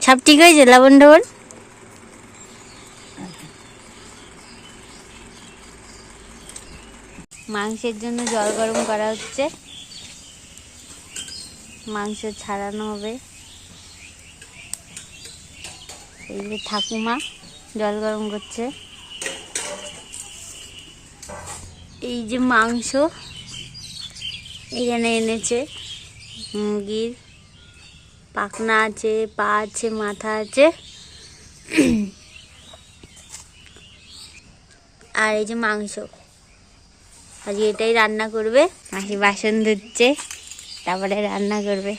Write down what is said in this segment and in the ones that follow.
সব ঠিক হয়েছে লবণ টবণ? মাংসের জন্য জল গরম করা হচ্ছে, মাংস ছাড়ানো হবে। এই যে ঠাকুমা জল গরম করছে। এই যে মাংস এখানে এনেছে, মুরগির পাখনা আছে, পা আছে, মাথা আছে, আর এই যে মাংস। আজকে এটাই রান্না করবে। মাসি বাসন ধুচ্ছে, তারপরে রান্না করবে।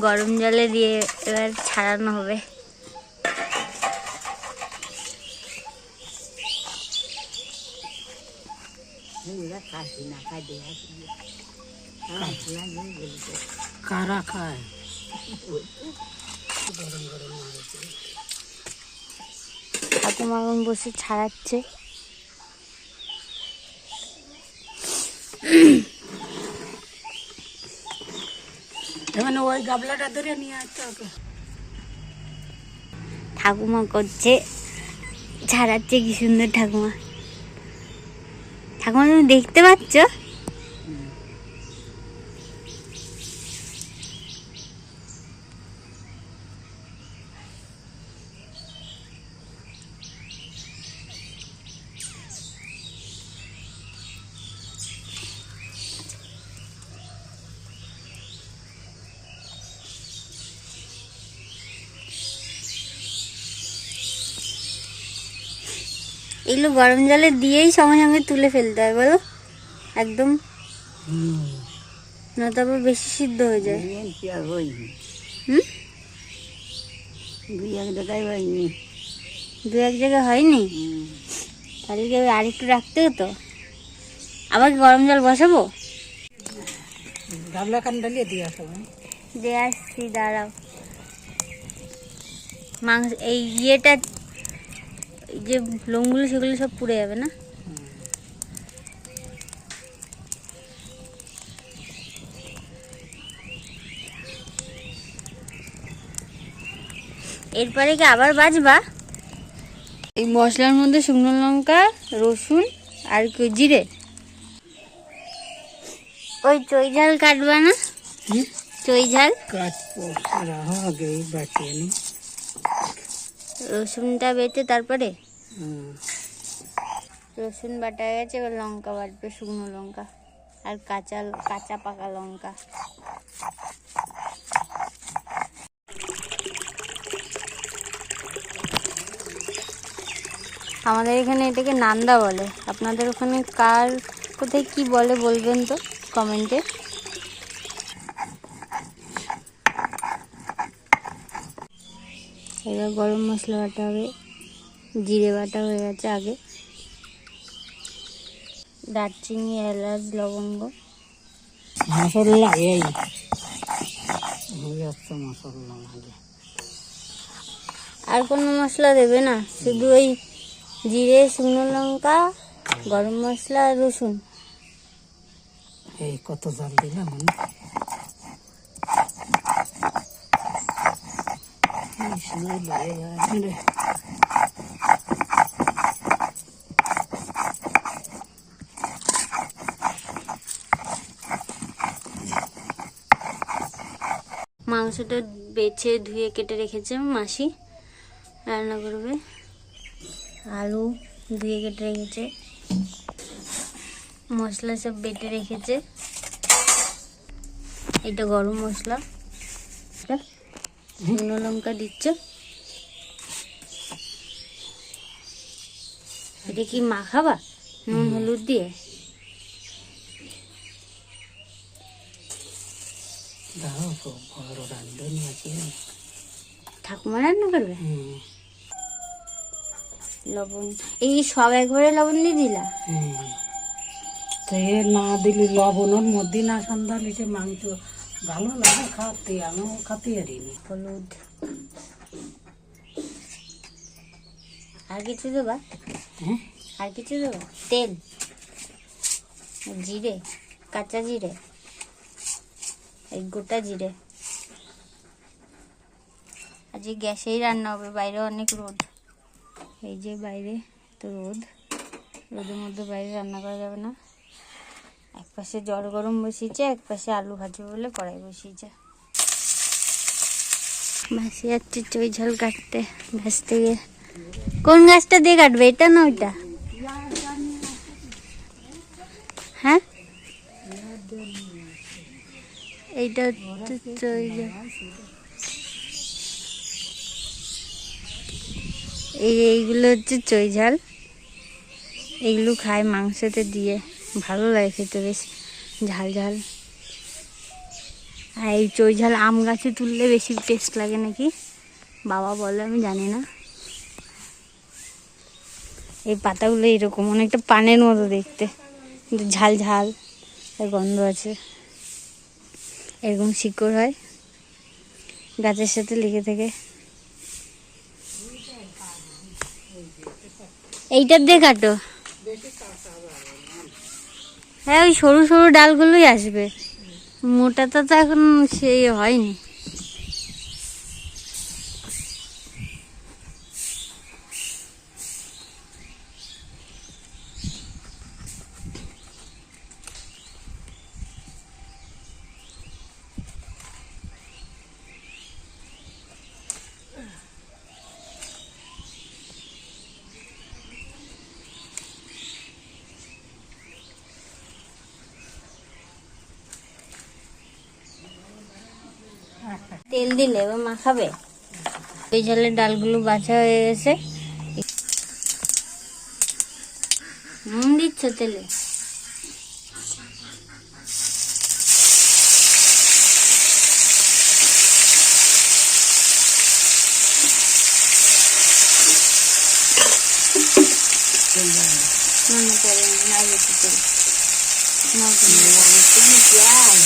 গরম জলে দিয়ে এবার ছাড়ানো হবে। কারা খায়? ঠাকুমা এখন বসে ছাড়াচ্ছে। মানে ওই গাবলাটা ধরে নিয়ে আসতে হবে। ঠাকুমা করছে, ছাড়াচ্ছে। কি সুন্দর ঠাকুমা। ঠাকুমা তুমি দেখতে পাচ্ছ? এগুলো গরম জলে দিয়েই সঙ্গে সঙ্গে তুলে ফেলতে হয় বলো, একদম, না তারপর বেশি সিদ্ধ হয়ে যায়। দু এক জায়গায় হয়নি, তাহলে কি আর একটু রাখতে হতো। আবার গরম জল বসাবো? গাবলা কান ডালিয়ে দিয়ে আসো। দিয়ে আসছি, দাঁড়াও। মাংস এই ইয়েটা, যে লোমগুলো সেগুলো সব পুড়ে যাবে না? এরপরে কি আবার বাজবা? এই মশলার মধ্যে শুকনো লঙ্কা, রসুন আর কি জিরে। ওই চই ঝাল কাটবা না? চই ঝাল কাটবো, আগেই বাটিয়ে নি। রসুনটা বেটে তারপরে রসুন বাটা গেছে, এবার লঙ্কা বাটবে, শুকনো লঙ্কা আর কাঁচা কাঁচা পাকা লঙ্কা। আমাদের এখানে এটাকে নান্দা বলে, আপনাদের ওখানে কার কোথায় কি বলে বলবেন তো কমেন্টে। এবার গরম মশলা বাটা হবে, জিরে বাটা হয়ে গেছে আগে, দারচিনি, এলাচ, লবঙ্গ, মশলা এই মশলা লাগে। আর কোনো মশলা দেবে না, শুধু ওই জিরে, শুকনো লঙ্কা, গরম মশলা আর রসুন। এই কত জাল দিলাম মাংসটা বেছে ধুয়ে কেটে রেখেছে মাসি, রান্না করবে। আলু ধুয়ে কেটে রেখেছে, মশলা সব বেটে রেখেছে। এটা গরম মশলা, শুকনো লঙ্কা দিচ্ছে। এটা কি মাখাবা নুন হলুদ দিয়ে? ঠাকুমা রান্না করবে? লবণ এই সব একবারে লবণ দিয়ে দিলা? তো এ না দিলি লবণের মধ্যে না সন্ধ্যা লিখে মাংস ভালো লাগে খাতে, আমিও খাতে পারিনি। হলুদ আর কিছু দেবা? হ্যাঁ, আর কিছু দেবা? তেল, জিরে, কাঁচা জিরে, এই গোটা জিরে। আজকে গ্যাসেই রান্না হবে, বাইরে অনেক রোদ। এই যে বাইরে তো রোদ, রোদের মধ্যে বাইরে রান্না করা যাবে না। এক পাশে জল গরম বসিয়েছে, এক পাশে আলু ভাজবে বলে কড়াই বসিয়েছে। ভাসি যাচ্ছে চই ঝাল কাটতে গাছ থেকে। কোন গাছটা দিয়ে কাটবে, এটা না ওইটা? হ্যাঁ, এইটা হচ্ছে চই ঝাল। এইগুলো হচ্ছে চই ঝাল, এইগুলো খায় মাংসতে দিয়ে, ভালো লাগে খেতে, বেশ ঝাল ঝাল। আর এই চই ঝাল আম গাছে তুললে বেশি টেস্ট লাগে নাকি বাবা বলে, আমি জানি না। এই পাতাগুলো এরকম অনেকটা পানের মতো দেখতে, কিন্তু ঝাল ঝাল, আর গন্ধ আছে। এরকম শিকড় হয়, গাছের সাথে লেগে থাকে। এইটার দিয়ে কাটো। হ্যাঁ, ওই সরু সরু ডালগুলোই আসবে, মোটাটা তো এখন সেই হয়নি। তেল দিলে এবার মাখাবে। এই ঝালের ডালগুলো বাছা হয়ে গেছে। নুন দিচ্ছ তেলে? না পরে না, বেশি তেল না, পেঁয়াজ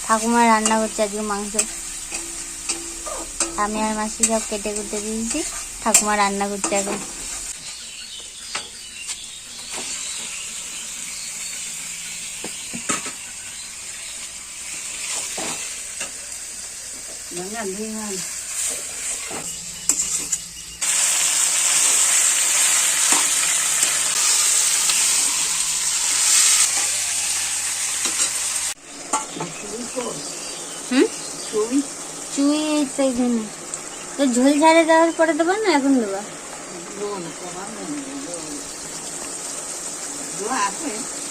ঠাকুমা রান্না করছে আজকে মাংস। আমি আর মাসি সব কেটে কুটে দিয়েছি, ঠাকুমা রান্না করছে এখন। চুই এইখানে তো ঝোল ঝাড়ে দেওয়ার পরে দেবো না, এখন দেবো?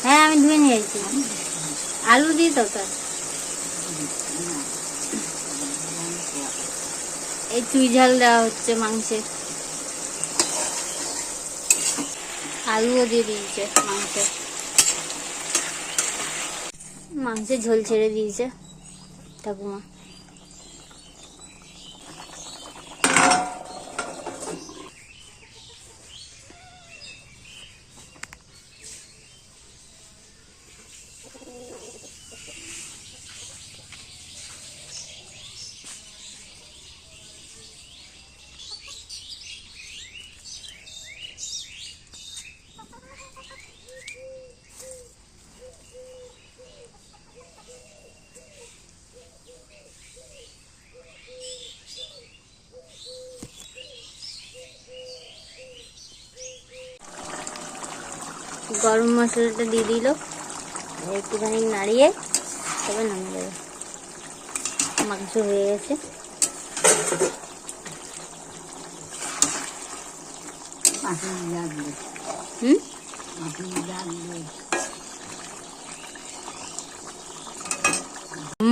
হ্যাঁ, আমি ধুয়ে নিয়ে যাচ্ছি। আলু দিই তো তার। এই চুই ঝাল দেওয়া হচ্ছে মাংসে, আলুও দিয়ে দিয়েছে মাংসে। মাংসে ঝোল ছেড়ে দিয়েছে ঠাকুমা। গরম মশলাটা দিয়ে দিল, একটুখানি নাড়িয়ে তবে নামিয়ে দেবে। মাংস হয়ে গেছে।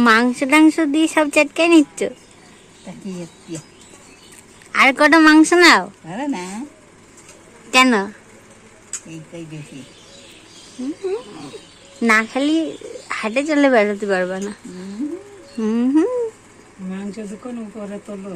মাংস টাংস দিয়ে সব চটকে নিচ্ছ? আর কটা মাংস নাও না। কেন না খালি হাটে চলে বেড়াতে পারবা না? মাংস দোকান উপরে তোলো।